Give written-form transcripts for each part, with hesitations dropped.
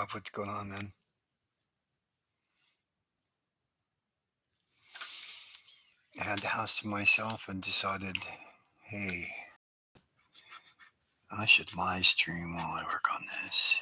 Rob, what's going on, man? I had the house to myself and decided, hey, I should live stream while I work on this.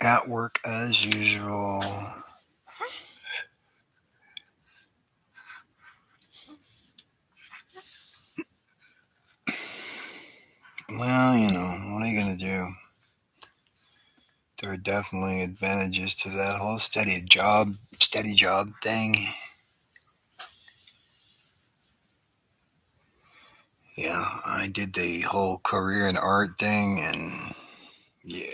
At work as usual. Well, what are you going to do? There are definitely advantages to that whole steady job thing. Yeah, I did the whole career in art thing, and yeah.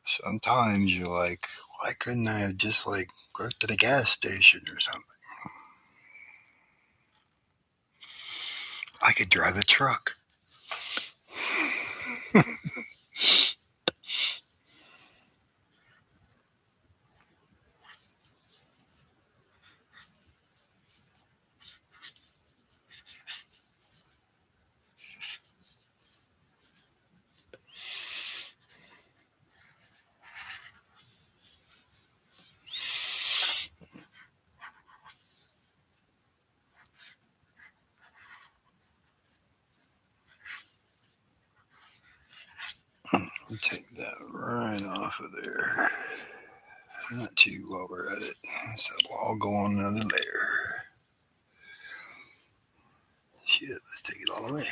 Sometimes you're like, why couldn't I have just worked at a gas station or something? I could drive a truck. Take that right off of there. Not too while we're at it. So it'll all go on another layer. Shit, let's take it all away.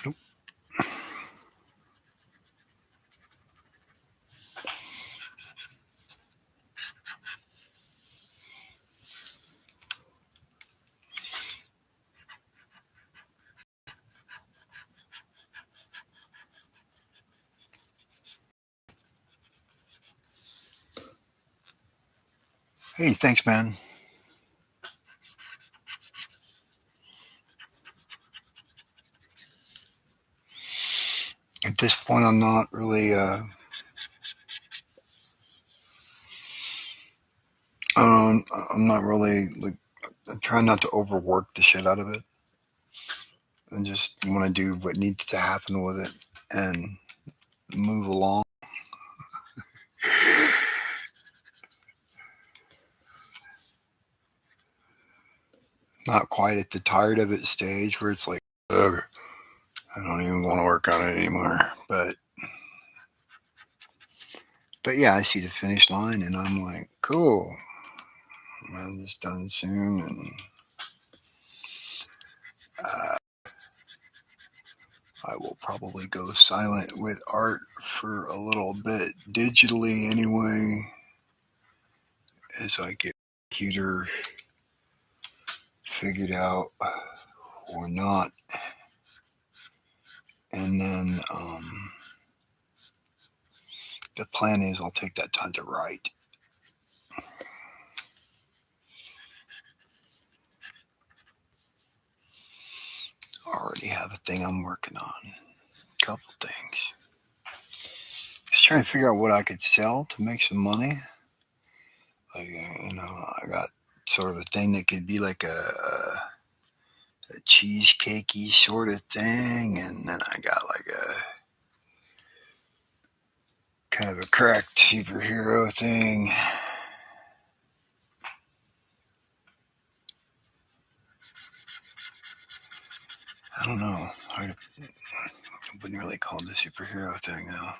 Nope. Hey, thanks, man. At this point, I'm not really. I'm not really I'm trying not to overwork the shit out of it, and just want to do what needs to happen with it and move along. Not quite at the tired of it stage where it's like, ugh, I don't even want to work on it anymore. But yeah, I see the finish line, and I'm like, cool. I'll have this done soon, and I will probably go silent with art for for a little bit digitally anyway, as I get the computer figured out or not. And then the plan is I'll take that time to write. I already have a thing I'm working on. A couple things. Just trying to figure out what I could sell to make some money. Like, I got sort of a thing that could be like a cheesecakey sort of thing. And then I got like a kind of a cracked superhero thing. I don't know. I wouldn't really call it a superhero thing, though.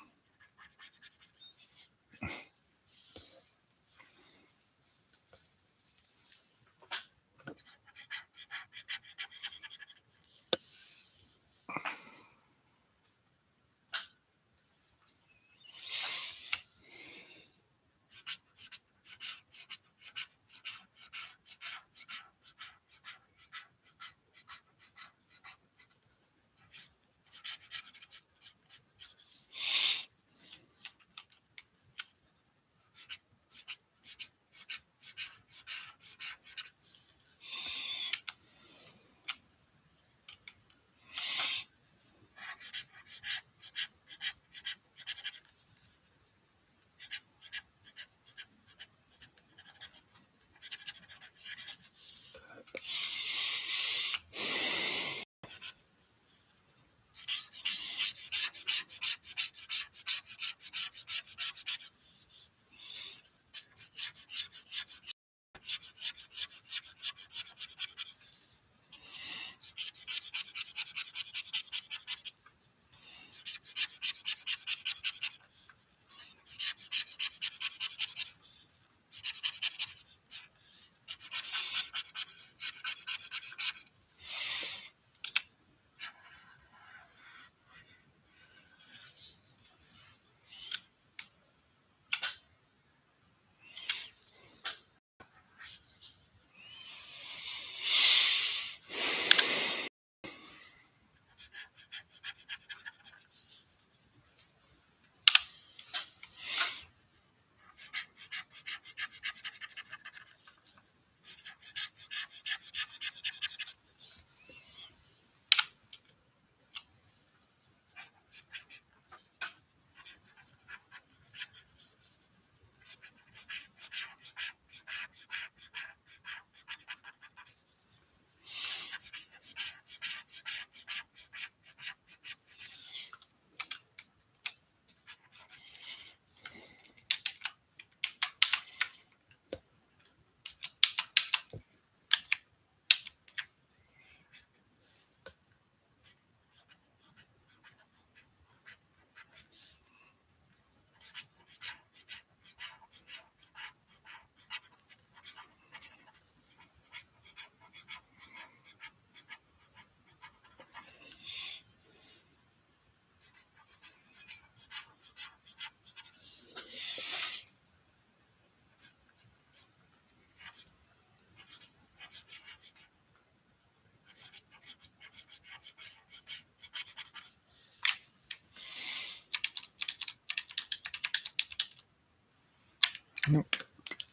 Nope.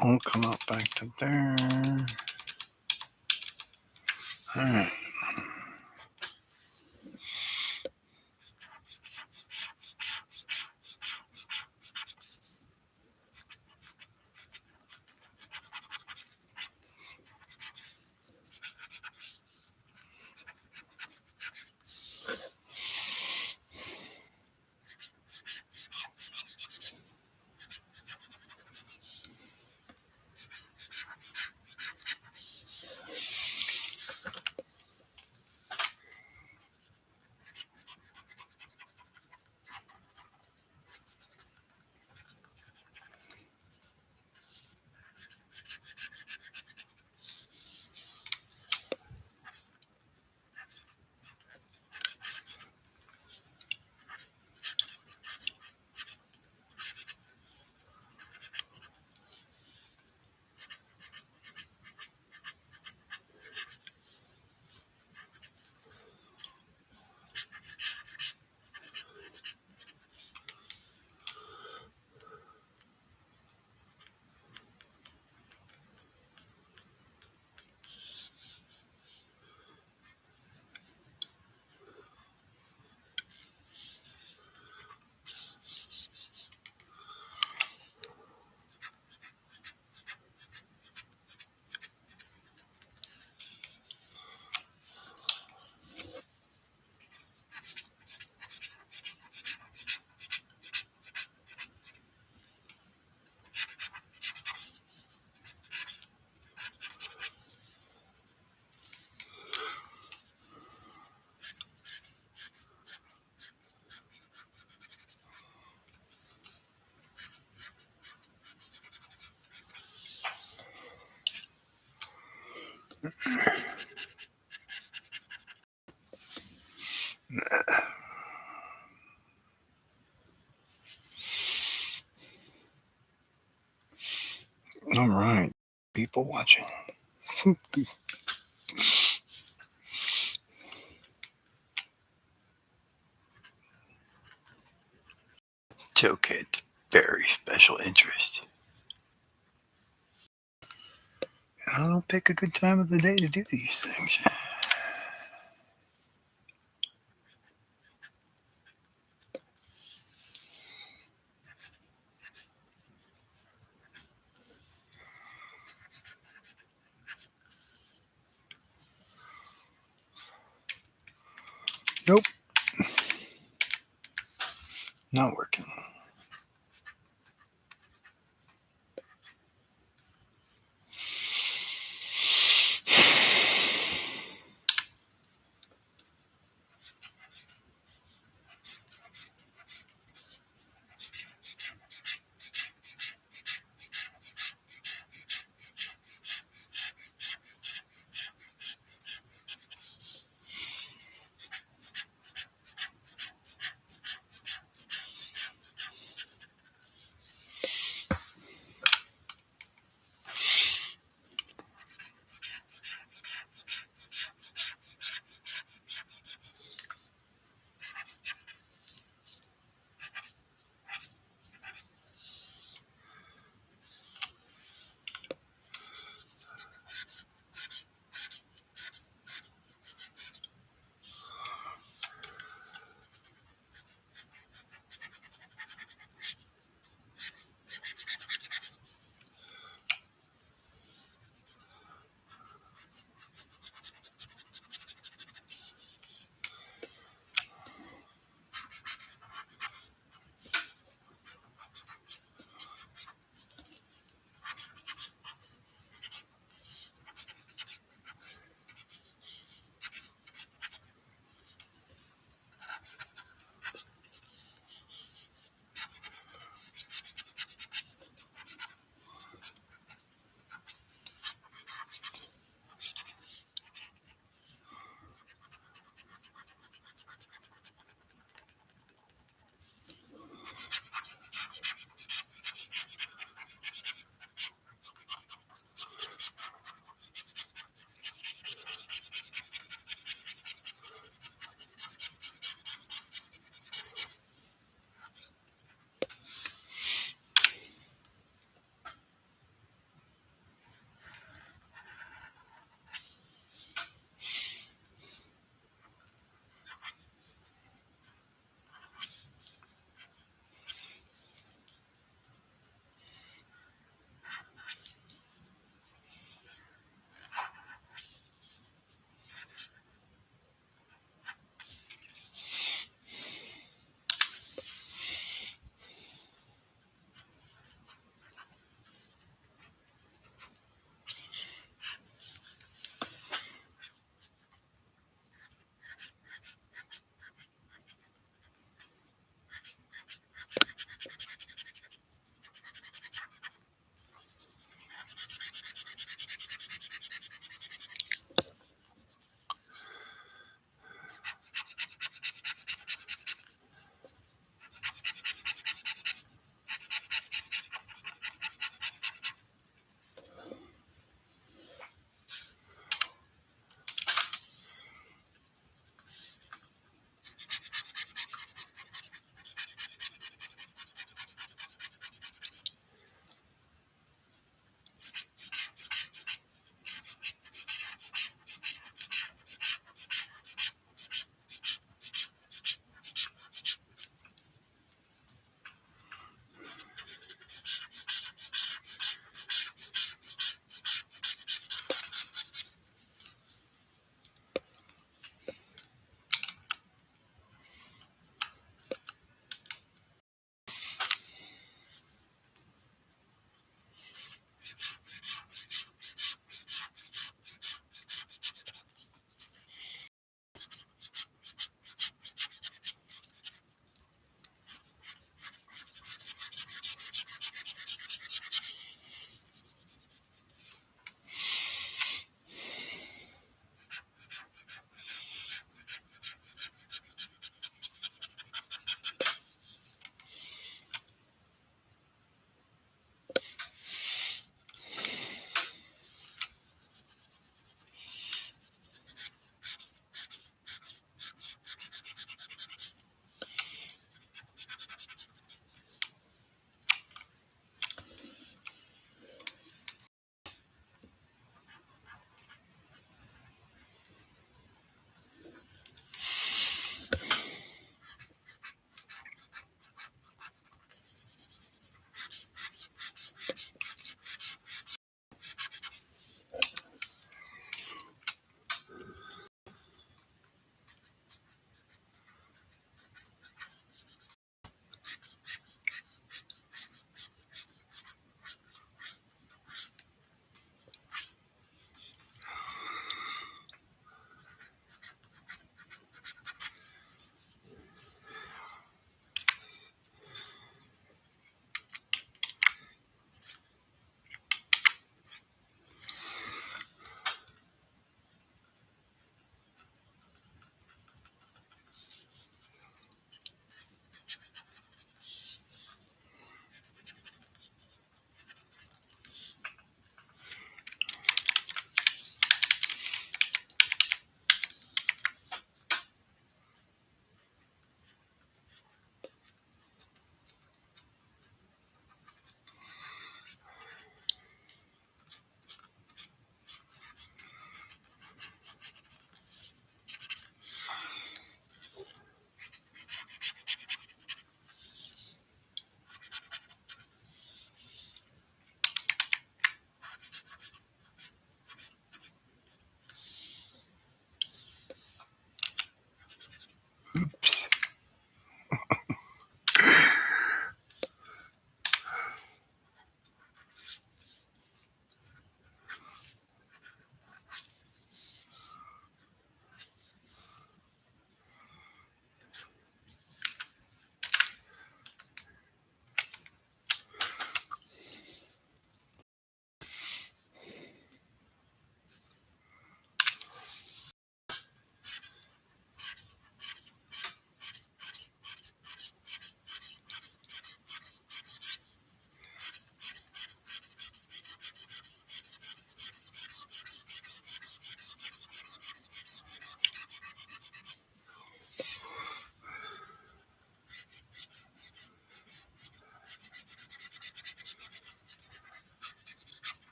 I'll come up back to there. All right. All right. People watching. Kid, very special interest. I don't pick a good time of the day to do these things. Nope, not working.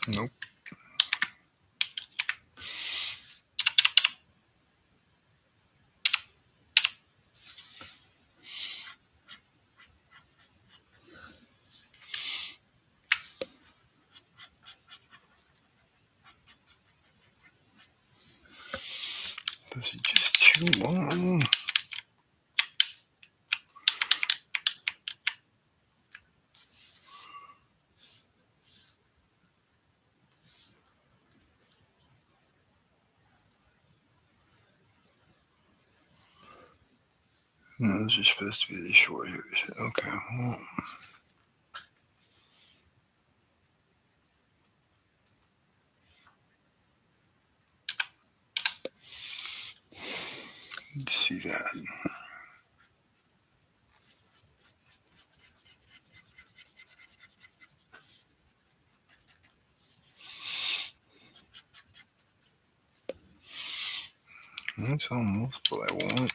Nope. This is just too long. No, those are supposed to be the short hairs. Okay, well. Let's see that. That's almost what I want.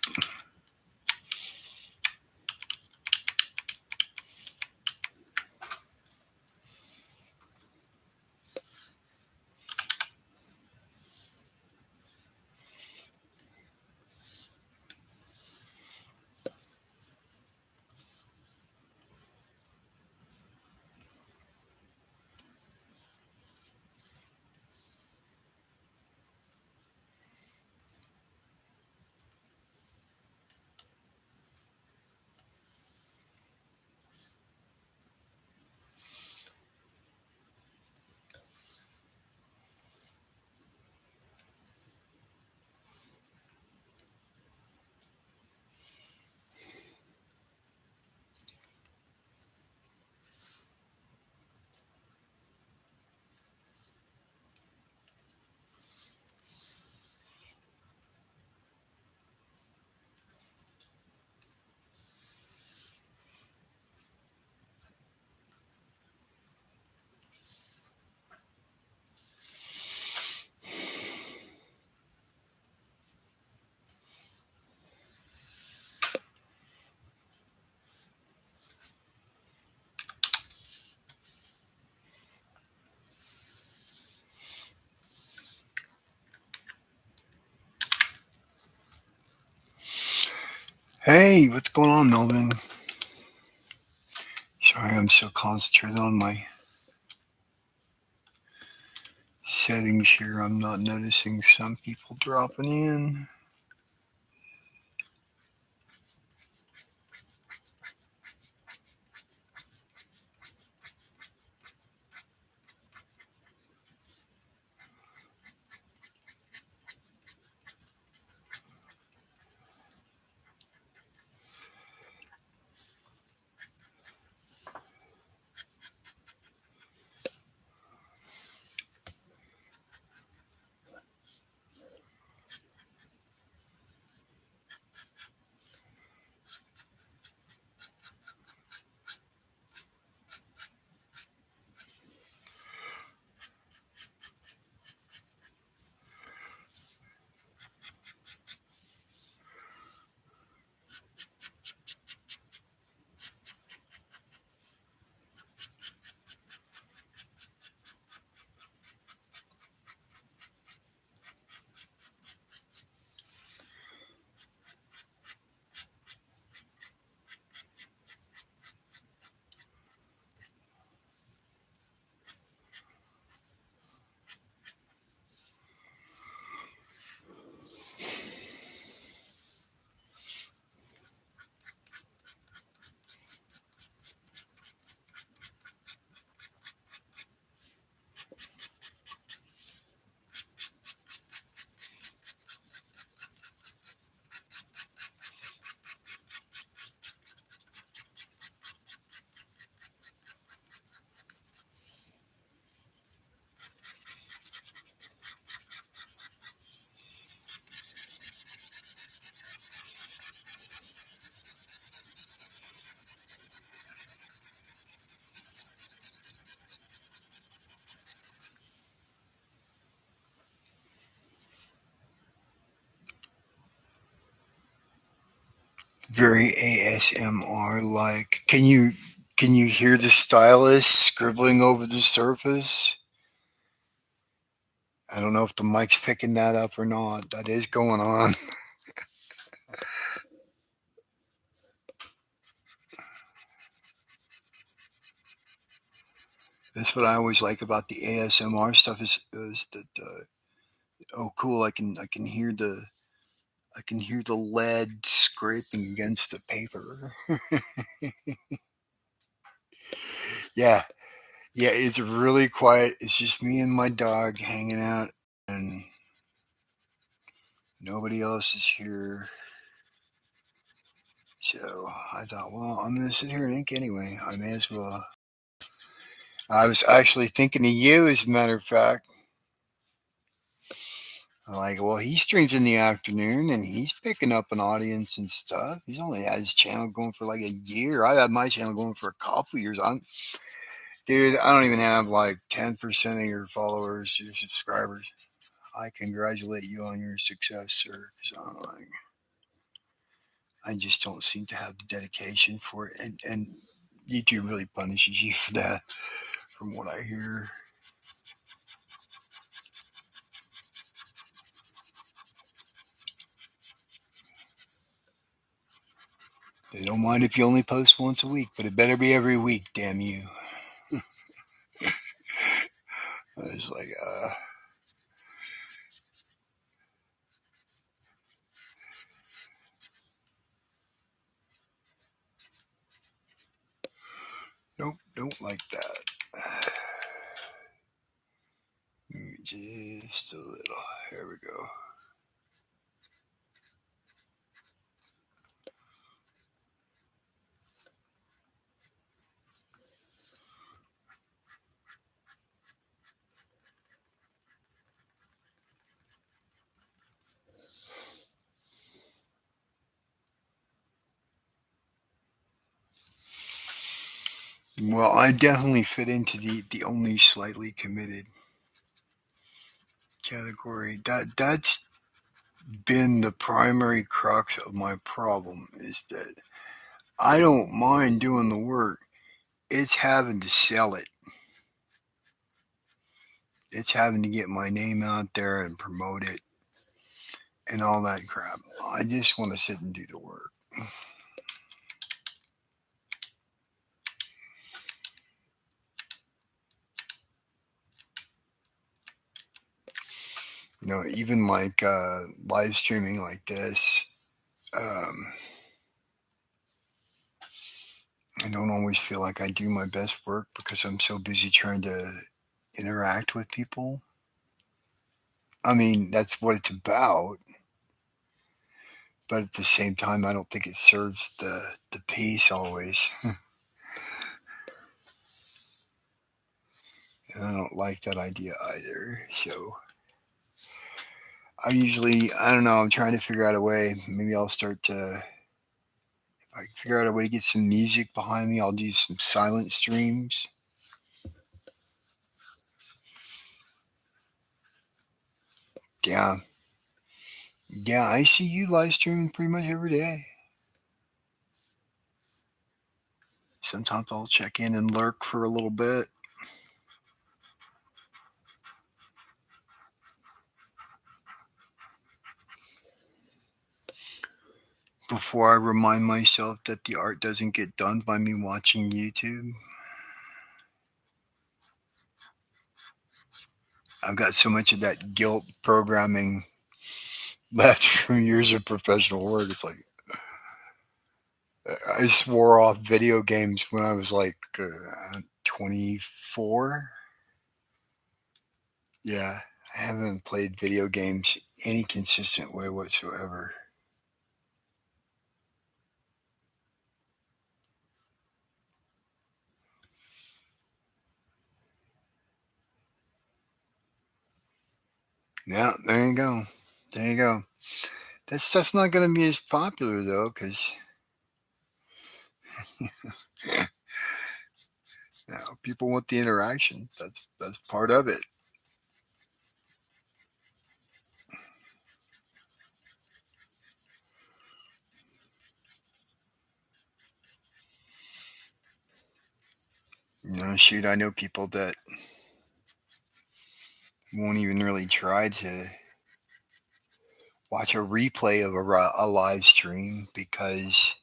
Hey, what's going on, Melvin? Sorry, I'm so concentrated on my settings here. I'm not noticing some people dropping in. Very ASMR like. Can you hear the stylus scribbling over the surface? I don't know if the mic's picking that up or not. That is going on. That's what I always like about the ASMR stuff is that oh cool I can hear the lead scraping against the paper. Yeah, yeah, it's really quiet. It's just me and my dog hanging out, and nobody else is here. So I thought, well, I'm gonna sit here and ink anyway. I may as well. I was actually thinking of you, as a matter of fact. I'm like, well, he streams in the afternoon and he's picking up an audience and stuff. He's only had his channel going for like a year. I had my channel going for a couple years. Dude, I don't even have like 10% of your followers, your subscribers. I congratulate you on your success, sir. 'Cause I'm like, I just don't seem to have the dedication for it. And YouTube really punishes you for that, from what I hear. They don't mind if you only post once a week, but it better be every week, damn you. It's like, nope, don't like that. Just a little. Here we go. Well, I definitely fit into the only slightly committed category. That's been the primary crux of my problem is that I don't mind doing the work. It's having to sell it. It's having to get my name out there and promote it and all that crap. I just want to sit and do the work. Even like live streaming like this, um, I don't always feel like I do my best work because I'm so busy trying to interact with people. I mean, that's what it's about, but at the same time, I don't think it serves the piece always. And I don't like that idea either. So I don't know, I'm trying to figure out a way. Maybe I'll start to, if I can figure out a way to get some music behind me, I'll do some silent streams. Yeah. Yeah, I see you live streaming pretty much every day. Sometimes I'll check in and lurk for a little bit before I remind myself that the art doesn't get done by me watching YouTube. I've got so much of that guilt programming left from years of professional work. It's like I swore off video games when I was like 24. Yeah, I haven't played video games any consistent way whatsoever. Yeah, there you go. There you go. That stuff's not going to be as popular though, because people want the interaction. That's part of it. Shoot, I know people that won't even really try to watch a replay of a live stream because,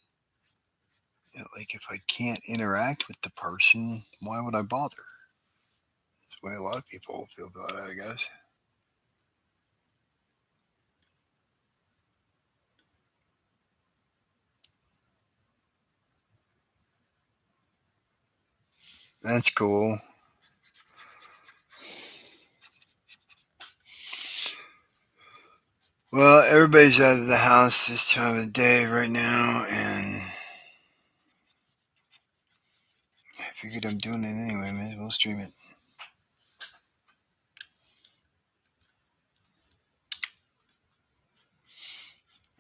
like, if I can't interact with the person, why would I bother? That's the way a lot of people feel about it, I guess. That's cool. Well, everybody's out of the house this time of the day right now, and I figured I'm doing it anyway. May as well stream it.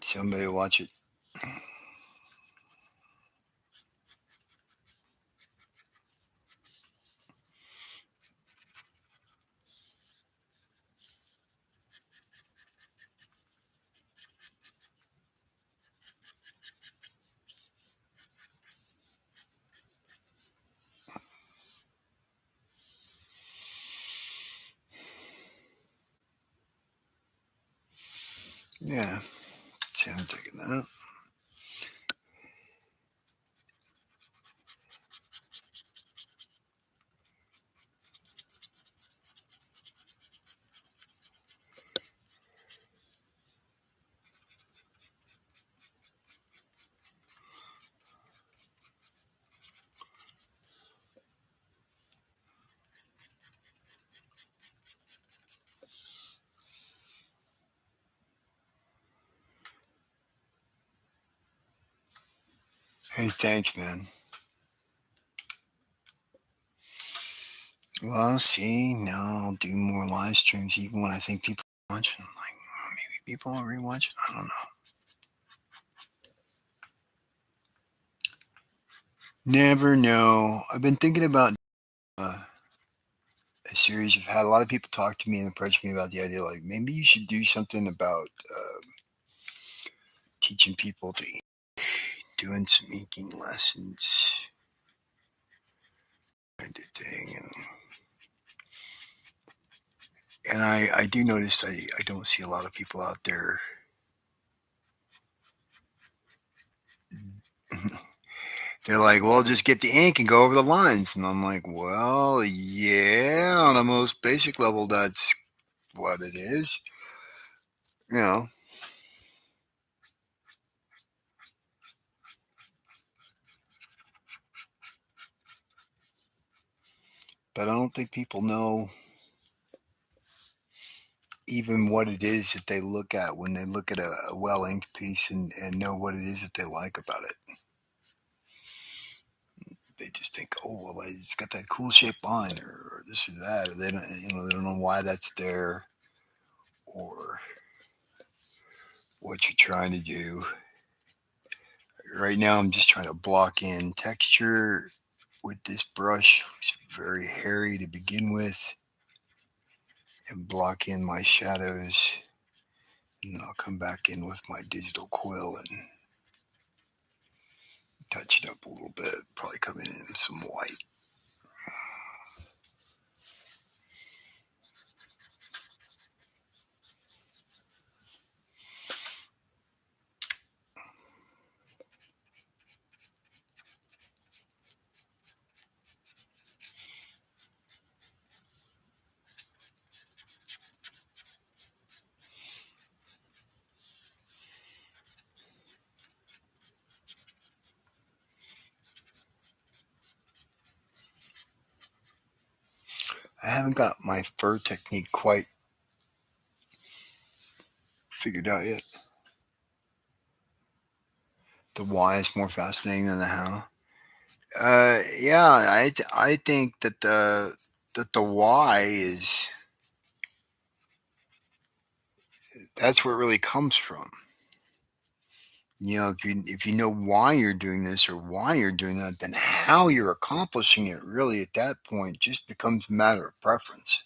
Somebody watch it. Yeah, see, I'm taking that. Hey, thanks, man. Well, see, now I'll do more live streams even when I think people are watching. Like, maybe people will rewatch it. I don't know. Never know. I've been thinking about a series. I've had a lot of people talk to me and approach me about the idea, like, maybe you should do something about teaching people to doing some inking lessons kind of thing. And I do notice I don't see a lot of people out there. They're like, well, just get the ink and go over the lines. And I'm like, well, yeah, on a most basic level, that's what it is. You know, but I don't think people know even what it is that they look at when they look at a well inked piece and know what it is that they like about it. They just think, oh, well, it's got that cool shaped line or this or that. Or they don't, they don't know why that's there or what you're trying to do. Right now, I'm just trying to block in texture with this brush, which is very hairy to begin with, and block in my shadows. And then I'll come back in with my digital quill and touch it up a little bit. Probably come in some white. I haven't got my fur technique quite figured out yet. The why is more fascinating than the how. Yeah, I think that the why is that's where it really comes from. If you know why you're doing this or why you're doing that, then how you're accomplishing it really at that point just becomes a matter of preference.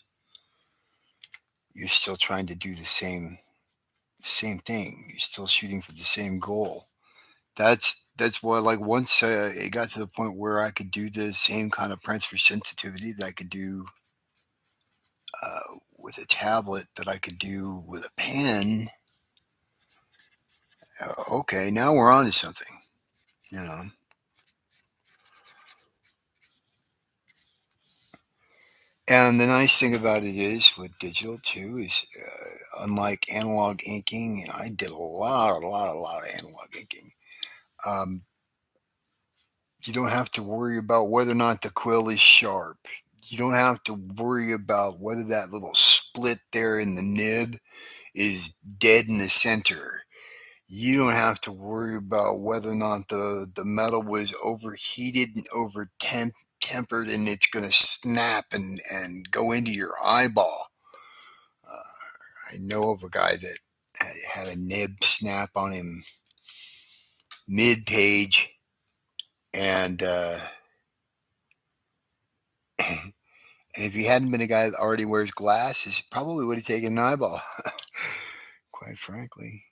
You're still trying to do the same thing. You're still shooting for the same goal. That's that's why, like, once it got to the point where I could do the same kind of prints for sensitivity that I could do with a tablet that I could do with a pen. Okay, now we're on to something, you know. And the nice thing about it is with digital too is unlike analog inking, and I did a lot of analog inking. Um, you don't have to worry about whether or not the quill is sharp. You don't have to worry about whether that little split there in the nib is dead in the center. You don't have to worry about whether or not the metal was overheated and over tempered and it's going to snap and go into your eyeball. I know of a guy that had a nib snap on him mid page, and and if he hadn't been a guy that already wears glasses, he probably would have taken an eyeball. Quite frankly,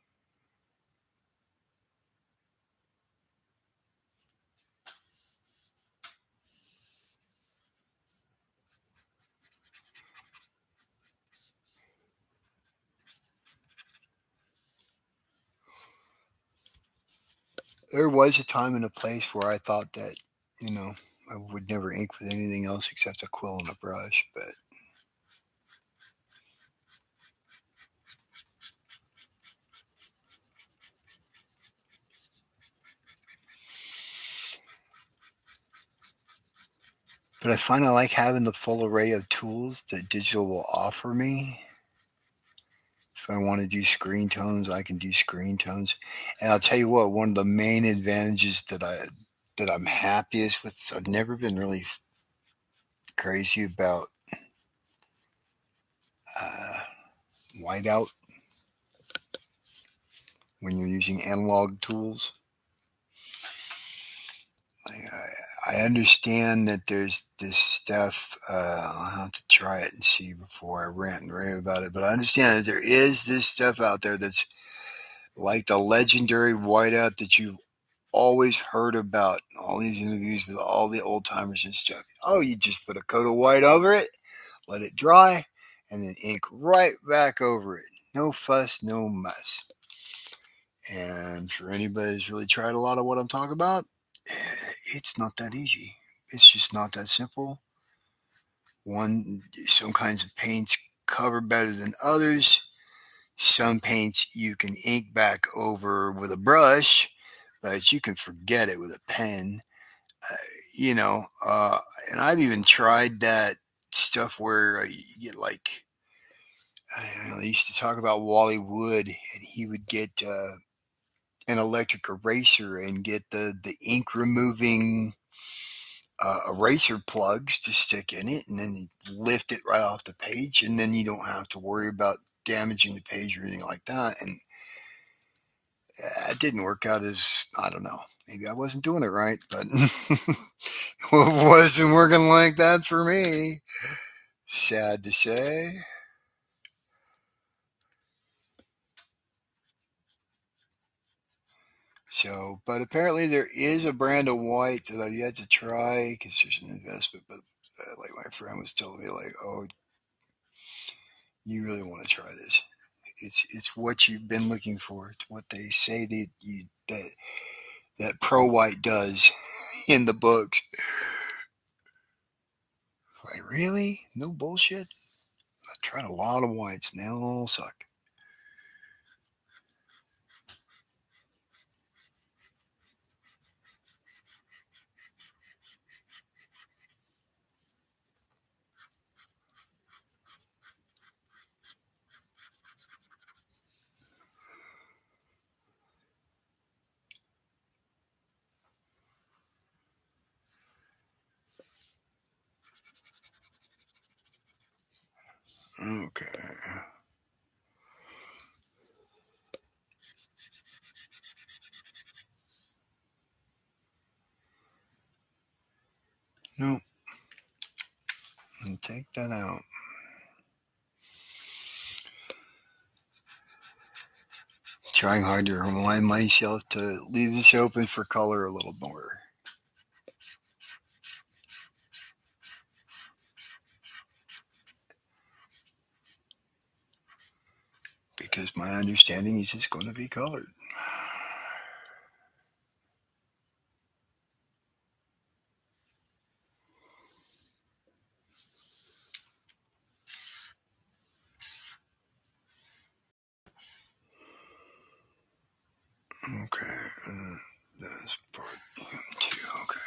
there was a time and a place where I thought that you know I would never ink with anything else except a quill and a brush, but I find I like having the full array of tools that digital will offer me. If I want to do screen tones, I can do screen tones. And I'll tell you what, one of the main advantages that I'm happiest with, so I've never been really crazy about uh, whiteout when you're using analog tools. I understand that there's this stuff. I'll have to try it and see before I rant and rave about it. But I understand that there is this stuff out there that's like the legendary whiteout that you've always heard about in all these interviews with all the old timers and stuff. Oh, you just put a coat of white over it, let it dry, and then ink right back over it. No fuss, no muss. And for anybody who's really tried a lot of what I'm talking about, it's not that easy. It's just not that simple. Some kinds of paints cover better than others. Some paints you can ink back over with a brush, but you can forget it with a pen. Uh, you know, and I've even tried that stuff where you get like, I don't know, they used to talk about Wally Wood, and he would get an electric eraser and get the ink removing eraser plugs to stick in it, and then lift it right off the page, and then you don't have to worry about damaging the page or anything like that. And it didn't work out as I don't know. Maybe I wasn't doing it right, but it wasn't working like that for me. Sad to say. So, but apparently there is a brand of white that I've yet to try because there's an investment. But like my friend was telling me, like, oh, you really want to try this. It's what you've been looking for. It's what they say that Pro White does in the books. Like really? No bullshit. I tried a lot of whites and they all suck. Okay. No, take that out. trying hard to remind myself to leave this open for color a little more. Because my understanding is it's going to be colored. Okay, this part too. Okay.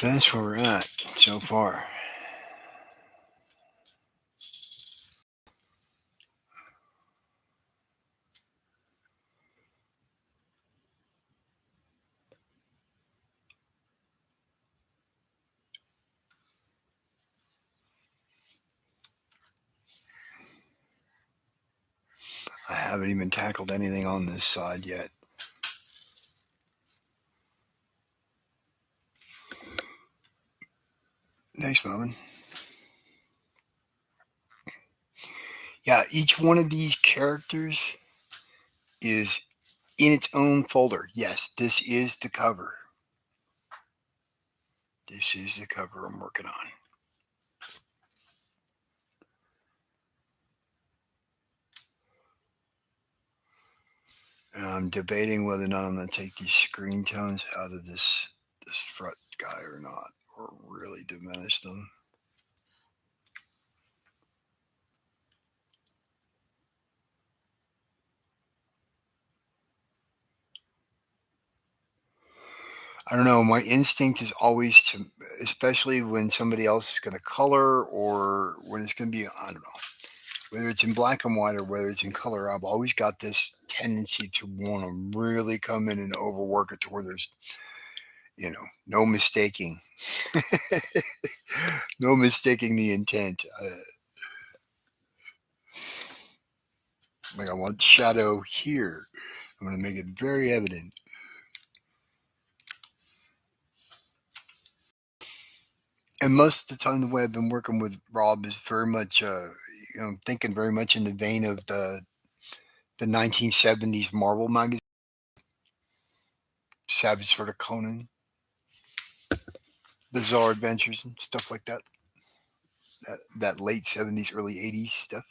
That's where we're at so far. I haven't even tackled anything on this side yet. Thanks, Melvin. Yeah, each one of these characters is in its own folder. Yes, this is the cover. This is the cover I'm working on. And I'm debating whether or not I'm going to take these screen tones out of this front guy or not, or really diminish them. I don't know. My instinct is always to, especially when somebody else is going to color or when it's going to be, I don't know, whether it's in black and white or whether it's in color. I've always got this tendency to want to really come in and overwork it to where there's, no mistaking, no mistaking the intent. Like I want shadow here. I'm going to make it very evident. And most of the time, the way I've been working with Rob is very much, thinking very much in the vein of the 1970s Marvel magazine, Savage sort of Conan, Bizarre Adventures, and stuff like that. That late 70s, early 80s stuff.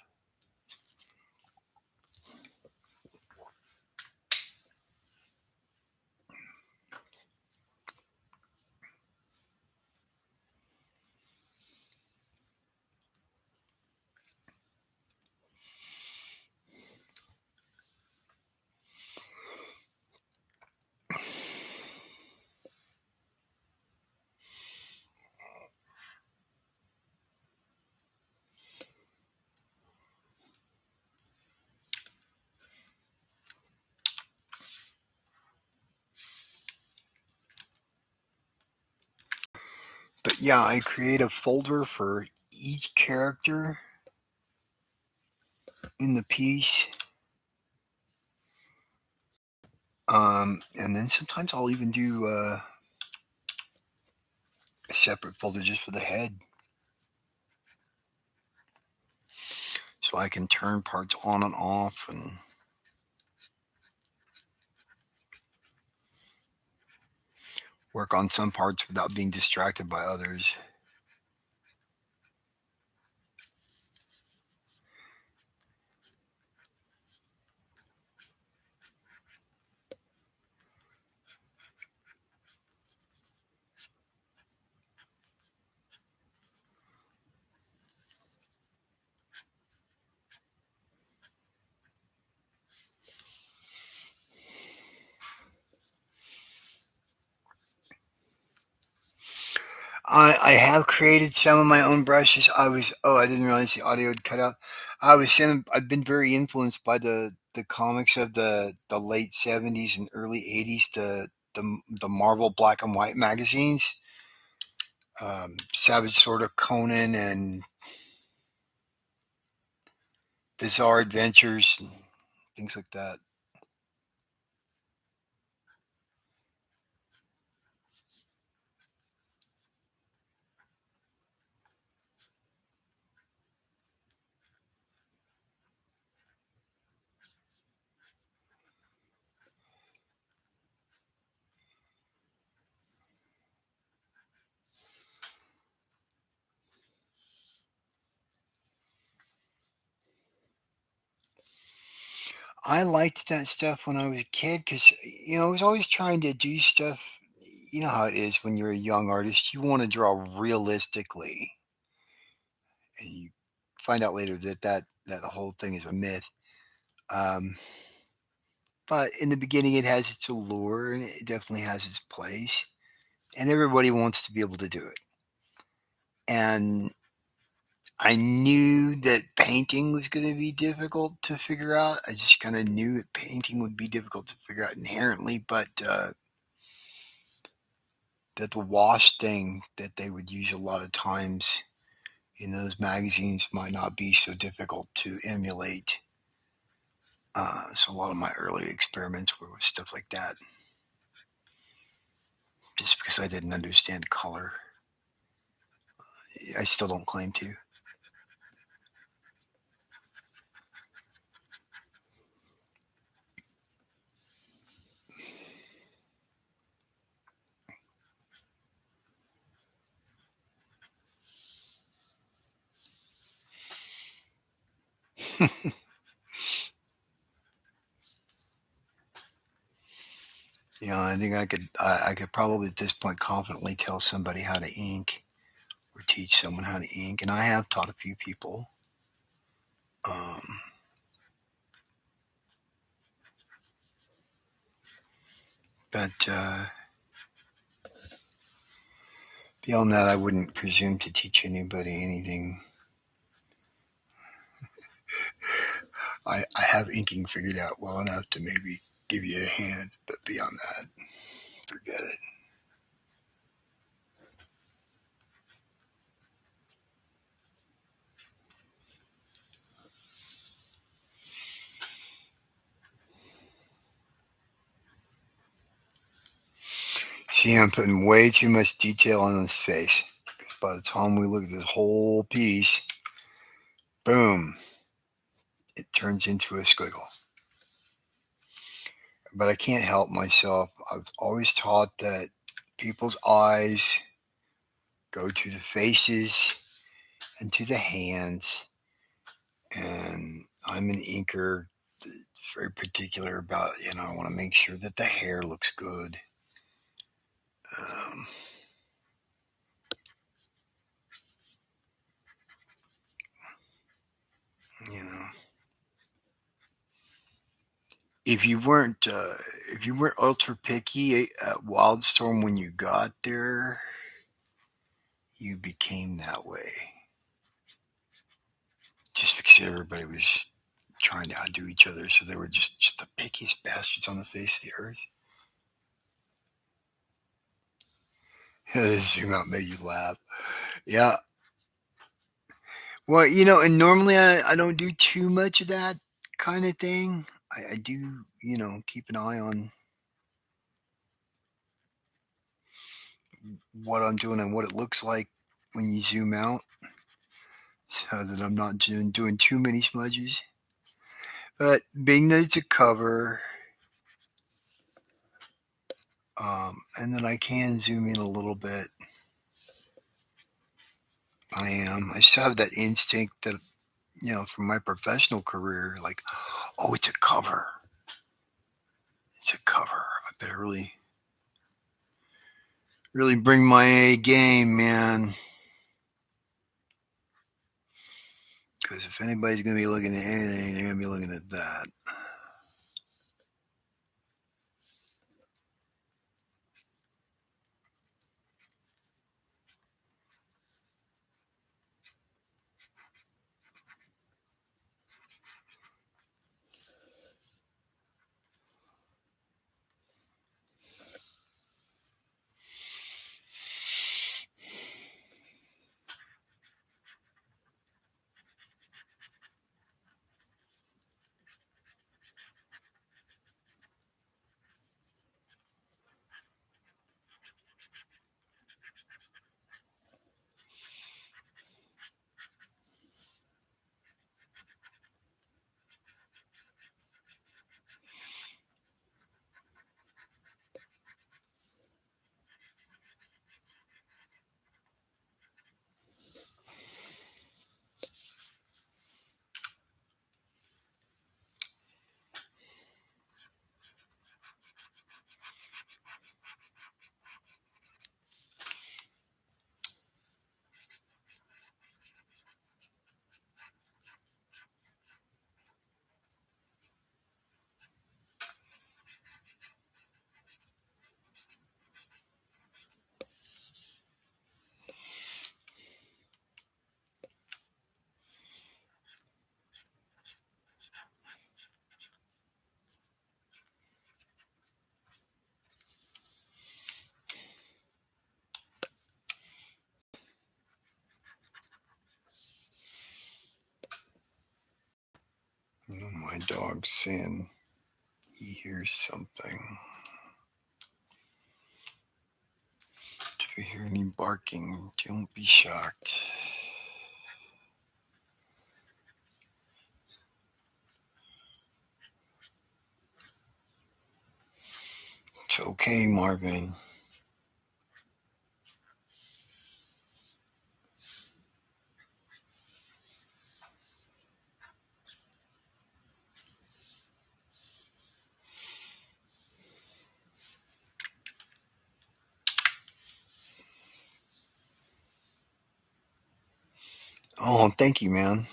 But yeah, I create a folder for each character in the piece. And then sometimes I'll even do a separate folder just for the head. So I can turn parts on and off and work on some parts without being distracted by others. I have created some of my own brushes. I didn't realize the audio had cut out. I've been very influenced by the comics of the late '70s and early '80s, the Marvel black and white magazines, Savage Sword of Conan and Bizarre Adventures and things like that. I liked that stuff when I was a kid because I was always trying to do stuff. You know how it is when you're a young artist. You want to draw realistically, and you find out later that the whole thing is a myth. Um, but in the beginning, it has its allure and it definitely has its place, and everybody wants to be able to do it. And I knew that painting was going to be difficult to figure out. I just kind of knew that painting would be difficult to figure out inherently, but that the wash thing that they would use a lot of times in those magazines might not be so difficult to emulate. So a lot of my early experiments were with stuff like that, just because I didn't understand color. I still don't claim to. I think I could probably at this point confidently tell somebody how to ink or teach someone how to ink, and I have taught a few people. Um, but beyond that, I wouldn't presume to teach anybody anything. I have inking figured out well enough to maybe give you a hand, but beyond that, forget it. See, I'm putting way too much detail on his face. By the time we look at this whole piece, boom, it turns into a squiggle. But I can't help myself. I've always taught that people's eyes go to the faces and to the hands. And I'm an inker, very particular about, I want to make sure that the hair looks good. Um, you know, if you weren't, ultra picky at Wildstorm when you got there, you became that way. Just because everybody was trying to outdo each other, so they were just the pickiest bastards on the face of the earth. Zoom out made you laugh. Yeah. Well, and normally I don't do too much of that kind of thing. I do, keep an eye on what I'm doing and what it looks like when you zoom out so that I'm not doing too many smudges. But being that it's a cover, and then I can zoom in a little bit, I am. I still have that instinct that, from my professional career, like, oh, it's a cover. It's a cover. I better really, really bring my A game, man. Because if anybody's going to be looking at anything, they're going to be looking at that. My dog's saying he hears something. If you hear any barking, don't be shocked. It's okay, Marvin. Oh, thank you, man.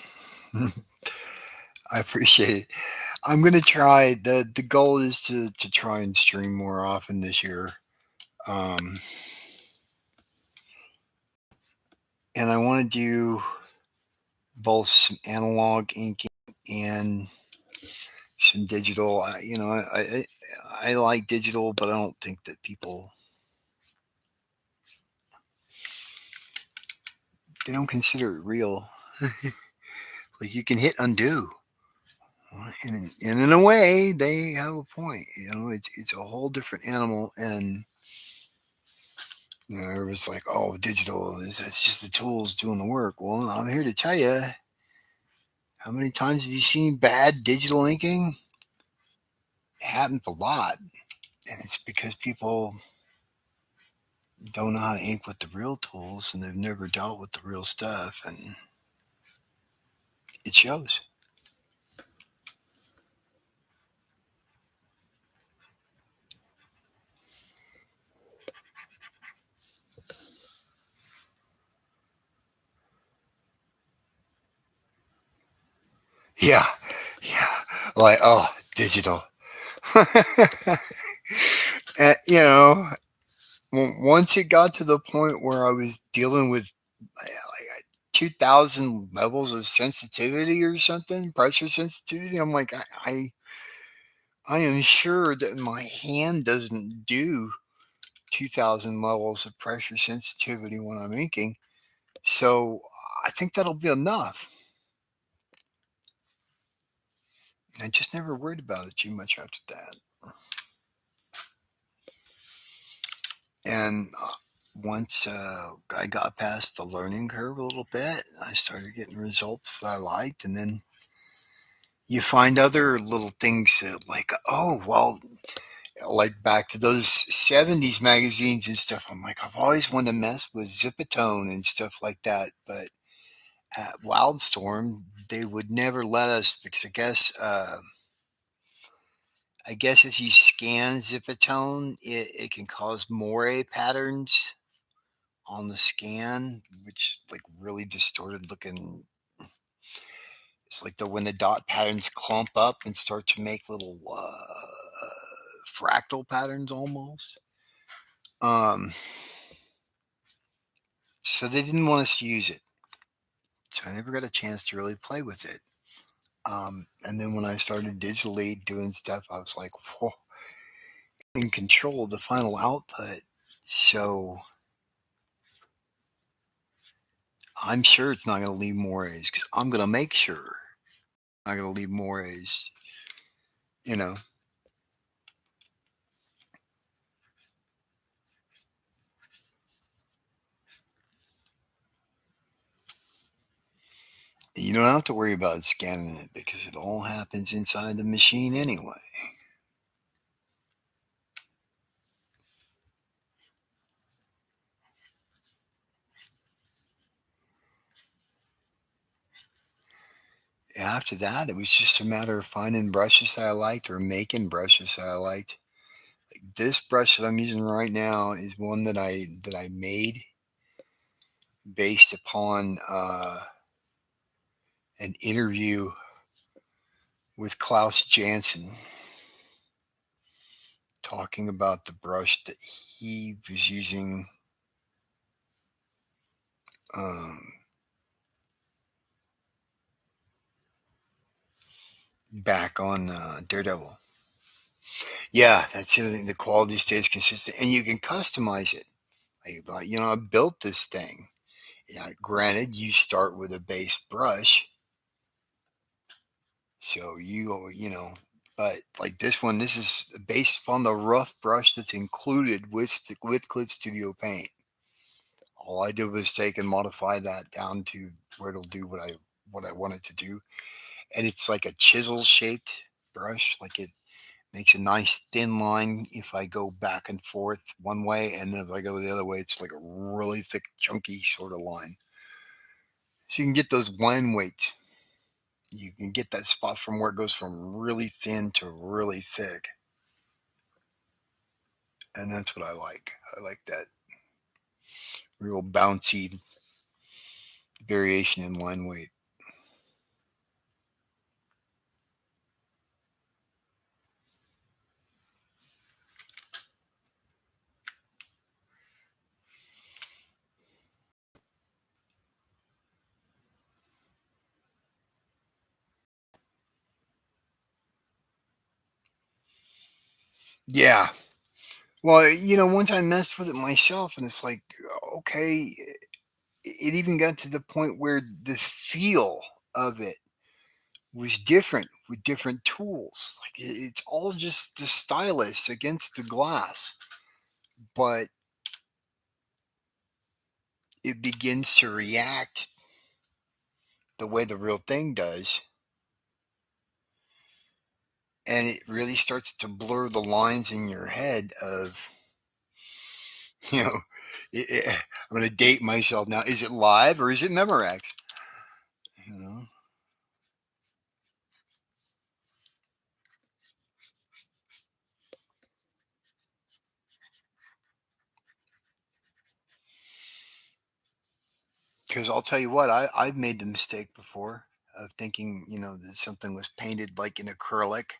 I appreciate it. I'm gonna try. The goal is to try and stream more often this year. Um, and I want to do both some analog inking and some digital. I like digital, but I don't think that people they don't consider it real. Like you can hit undo, and in a way, they have a point. It's a whole different animal, and it was like, oh, digital is that's just the tools doing the work. Well, I'm here to tell you, how many times have you seen bad digital inking? It happens a lot, and it's because people don't know how to ink with the real tools, and they've never dealt with the real stuff, and it shows. Yeah, yeah, like digital. And, once it got to the point where I was dealing with like 2,000 levels of sensitivity or something, pressure sensitivity, I'm like, I am sure that my hand doesn't do 2,000 levels of pressure sensitivity when I'm inking. So I think that'll be enough. I just never worried about it too much after that. And once I got past the learning curve a little bit, I started getting results that I liked. And then you find other little things that, like, oh, well, like back to those 70s magazines and stuff. I'm like, I've always wanted to mess with Zipatone and stuff like that. But at Wildstorm, they would never let us because I guess if you scan Zipatone, it can cause moire patterns on the scan, which like really distorted looking. It's like the when the dot patterns clump up and start to make little fractal patterns almost. Um, so they didn't want us to use it, so I never got a chance to really play with it. And then when I started digitally doing stuff, I was like, whoa, in control of the final output. So I'm sure it's not going to leave mores because I'm going to make sure I'm not going to leave mores. You know, you don't have to worry about scanning it because it all happens inside the machine anyway. After that, it was just a matter of finding brushes that I liked or making brushes that I liked. Like this brush that I'm using right now is one that I made based upon an interview with Klaus Janson talking about the brush that he was using um, back on Daredevil. Yeah, that's the other thing. The quality stays consistent, and you can customize it. I built this thing. Yeah, granted, you start with a base brush, So but like this one, this is based upon the rough brush that's included with Clip Studio Paint. All I did was take and modify that down to where it'll do what I want it to do, and it's like a chisel shaped brush. Like it makes a nice thin line if I go back and forth one way, and then if I go the other way, it's like a really thick, chunky sort of line. So you can get those line weights. You can get that spot from where it goes from really thin to really thick, and that's what I like. I like that real bouncy variation in line weight. Yeah. Well, once I messed with it myself, and it's like, okay, it even got to the point where the feel of it was different with different tools. Like it's all just the stylus against the glass, but it begins to react the way the real thing does, and it really starts to blur the lines in your head of, you know, I'm going to date myself now. Is it live or is it Memorex? You know, because I'll tell you what, I've made the mistake before of thinking, that something was painted like in acrylic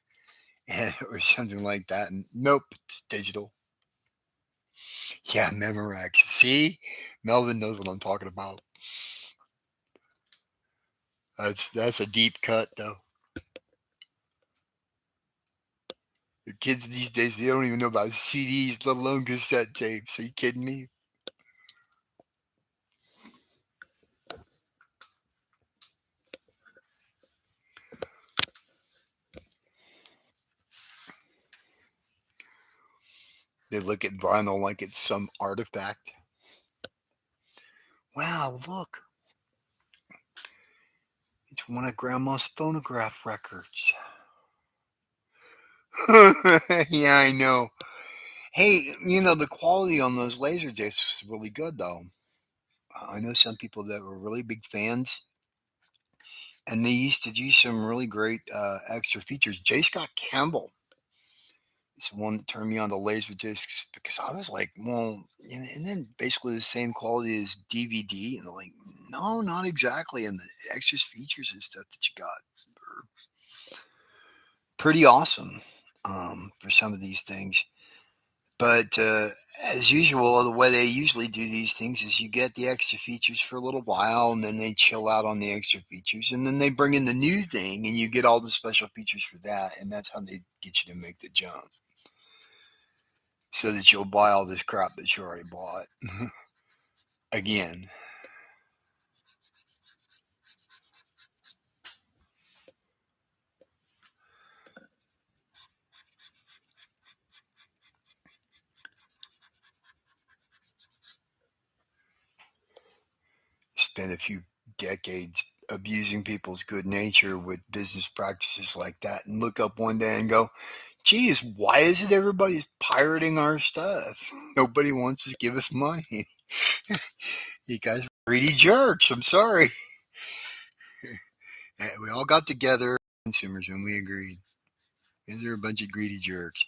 or something like that, and nope, it's digital. Yeah, Memorex. See, Melvin knows what I'm talking about. That's a deep cut though. The kids these days, they don't even know about CDs, let alone cassette tapes. Are you kidding me? They look at vinyl like it's some artifact. Wow, look, it's one of Grandma's phonograph records. Yeah, I know. Hey, the quality on those laser discs is really good, though. I know some people that were really big fans, and they used to do some really great extra features. J. Scott Campbell is the one that turned me on to laser discs because I was like, well, and then basically the same quality as DVD, and they're like, no, not exactly. And the extra features and stuff that you got are pretty awesome for some of these things. But as usual, the way they usually do these things is you get the extra features for a little while, and then they chill out on the extra features, and then they bring in the new thing, and you get all the special features for that, and that's how they get you to make the jump, so that you'll buy all this crap that you already bought again. Spend a few decades abusing people's good nature with business practices like that, and look up one day and go, geez, why is it everybody's pirating our stuff? Nobody wants to give us money. You guys are greedy jerks. I'm sorry. We all got together, consumers, and we agreed. These are a bunch of greedy jerks.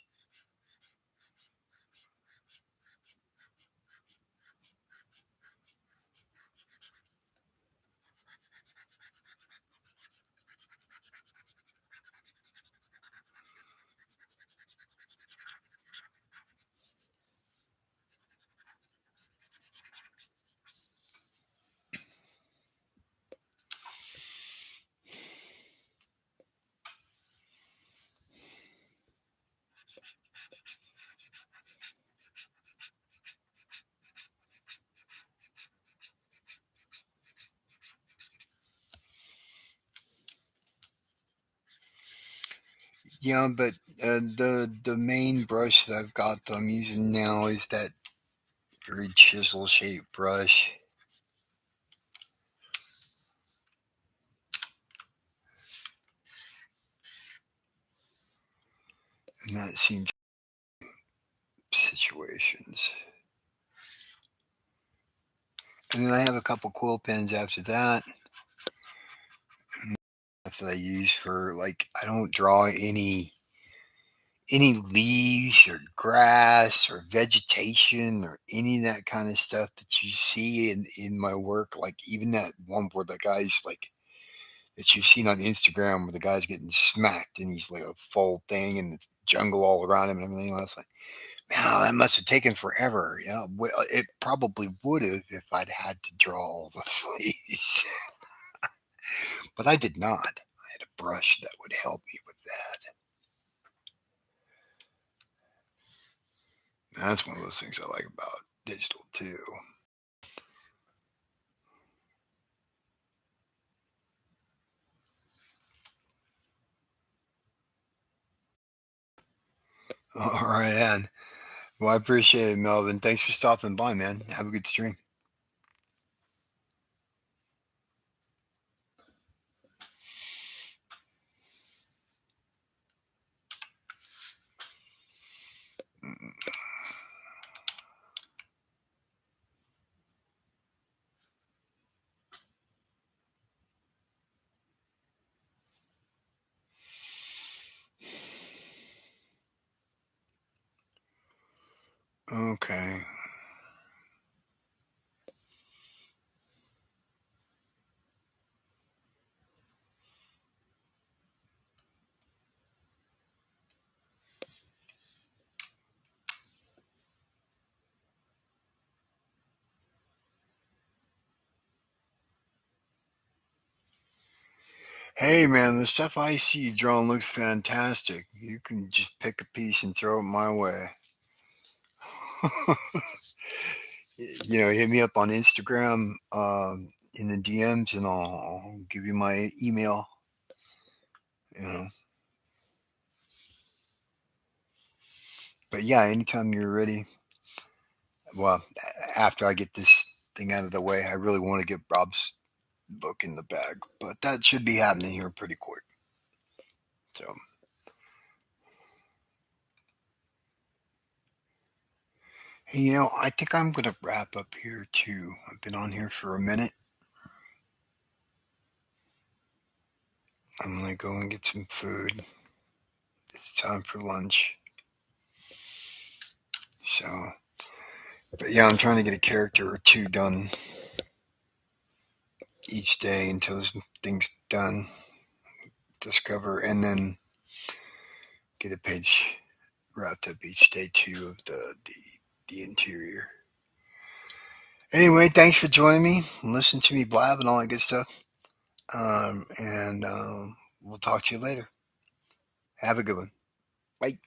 Yeah, but the main brush that I've got that I'm using now is that very chisel shaped brush, and that seems situations. And then I have a couple quill pens after that that I use for like I don't draw any leaves or grass or vegetation or any of that kind of stuff that you see in my work. Like even that one where the guy's like that you've seen on Instagram where the guy's getting smacked and he's like a full thing and it's jungle all around him and everything else. Like, man, that must have taken forever. Yeah, well, it probably would have if I'd had to draw all those leaves, but I did not. I had a brush that would help me with that. That's one of those things I like about digital too. All right, Ann. Well, I appreciate it, Melvin. Thanks for stopping by, man. Have a good stream. Okay. Hey, man, the stuff I see you drawing looks fantastic. You can just pick a piece and throw it my way. Hit me up on Instagram in the DMs, and I'll give you my email. You know, but yeah, anytime you're ready. Well, after I get this thing out of the way, I really want to get Rob's book in the bag, but that should be happening here pretty quick. So, hey, I think I'm going to wrap up here too. I've been on here for a minute. I'm going to go and get some food. It's time for lunch. So, but yeah, I'm trying to get a character or two done each day until this thing's done. Discover and then get a page wrapped up each day too of the interior. Anyway, thanks for joining me. Listen to me blab and all that good stuff. And we'll talk to you later. Have a good one. Bye.